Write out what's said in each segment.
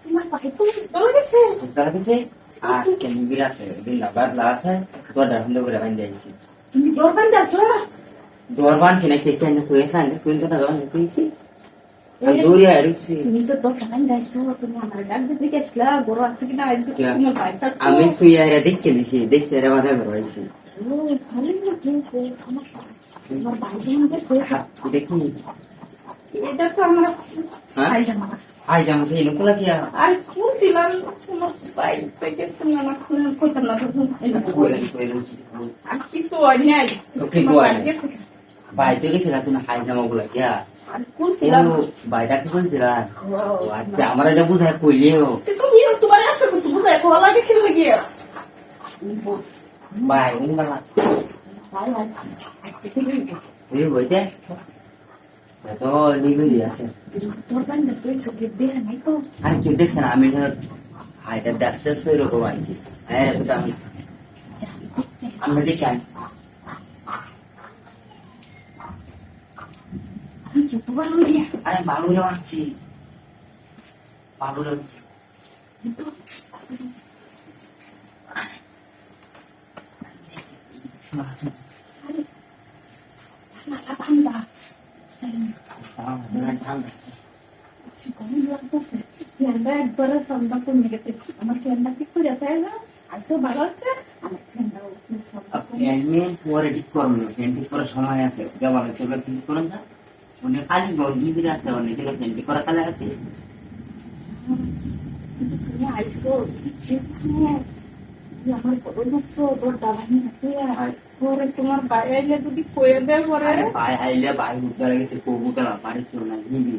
তোমার পায়ে তো দলা গেছে। দলা গেছে আজকে নিবির আছে দিন না বাদলা আছে তোর ডান্ড করে বান যাইছি তুমি দরবান যাচ্ছ দরবান কিনে কেসে না কইছে না তুই তো দরবান কইছি আর দৌড়ে আইছি তুমি তো দরবান যাইছো তুমি আমার ডাক দিতে গেছলা বড় আছে কিনা আজ তোমার পায়ে তা আমি সুইয়ারে দেখে দিছি দেখতে রে মাথা ঘুরাইছি ও ভালো না কিন্তু তোমার বাইরে গেছে দেখি এটা তো আমার পায়জামা আই জাম কি নকলা কি আর খুলছিলাম তোমার পাই থেকে তুমি আমার খুলে কইতাম না আর কিছু হয় নাই কিছু হয় বাইতে গেছে না তুমি হাই জামা গুলা কি আর খুলছিলাম বাইটা কি বলছিলা আচ্ছা আমার এটা বুঝায় কইলিও তুমি তোমার একটা কিছু বুঝাই কোলা লাগে কি লাগে বাই উঙ্গালা ভাই এই বইতে তো নিবিড়ি আছে তোর বান্ধব তুই চোখে দেয়া নাই তো আরে কেউ দেখছে না আমি হাইটা দেখছে সেরকম আইছি হ্যাঁ রে আমি আমরা দেখি আমি যতবার হয়ে আরে বালুরে আনছি বালুরে আনছি ঠান্ডা একবার ঠান্ডা কমে গেছে আমার ঠান্ডা কি করে তাই না আজও ভালো আছে আমার ঠান্ডা এমনি পরে ঠিক করবো ঠিক করার সময় আছে কেমন চলে ঠিক করুন না উনি কালি নিবিড়ে আসতে পারেন এগুলো ঠিক করা চালে আছে তুমি আইসো আমার বড় দেখছো তোর দাবানি পরে তোমার বাইরে আইলে যদি কয়ে দেয় পরে ভাই আইলে ভাই উঠে গেছে কবু কেন বাড়ি কেউ না নিবি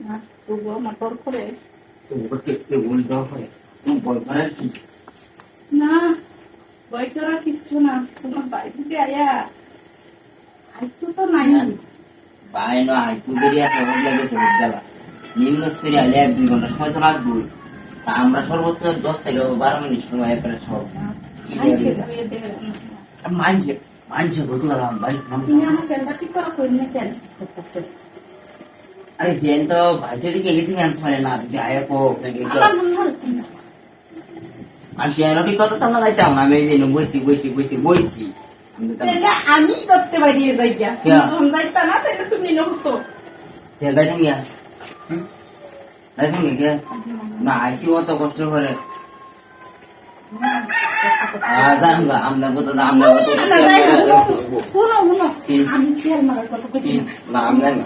না তবুও আমার ডর করে তবু কেটে ভুল ডর করে ভয় করার কি না ভয় করা কিচ্ছু না তোমার বাড়ি থেকে আয়া আইসো তো নাই ভাই না একটু দেরি আছে ওর লেগেছে বিদ্যালয় নিম্ন স্তরে আইলে 1-2 ঘন্টা সময় তো লাগবে আমরা সর্বোচ্চ 10 থেকে 12 মিনিট সময় করে সব মানছে মানছে গতি গেলাম বাড়ি আরে বেন তো ভাই যদি গেছি আমি ফলে না যদি আয় কো আমি কেন কথা তো না যাইতাম না আমি যেন বইছি আমি করতে পারি যাইতা না তাহলে তুমি নতো যাইতাম গিয়া যাইতাম গিয়া না আইছি অত কষ্ট করে আমরা বলতো আমরা আমি কি আর মারার কথা কইছি না আমরা না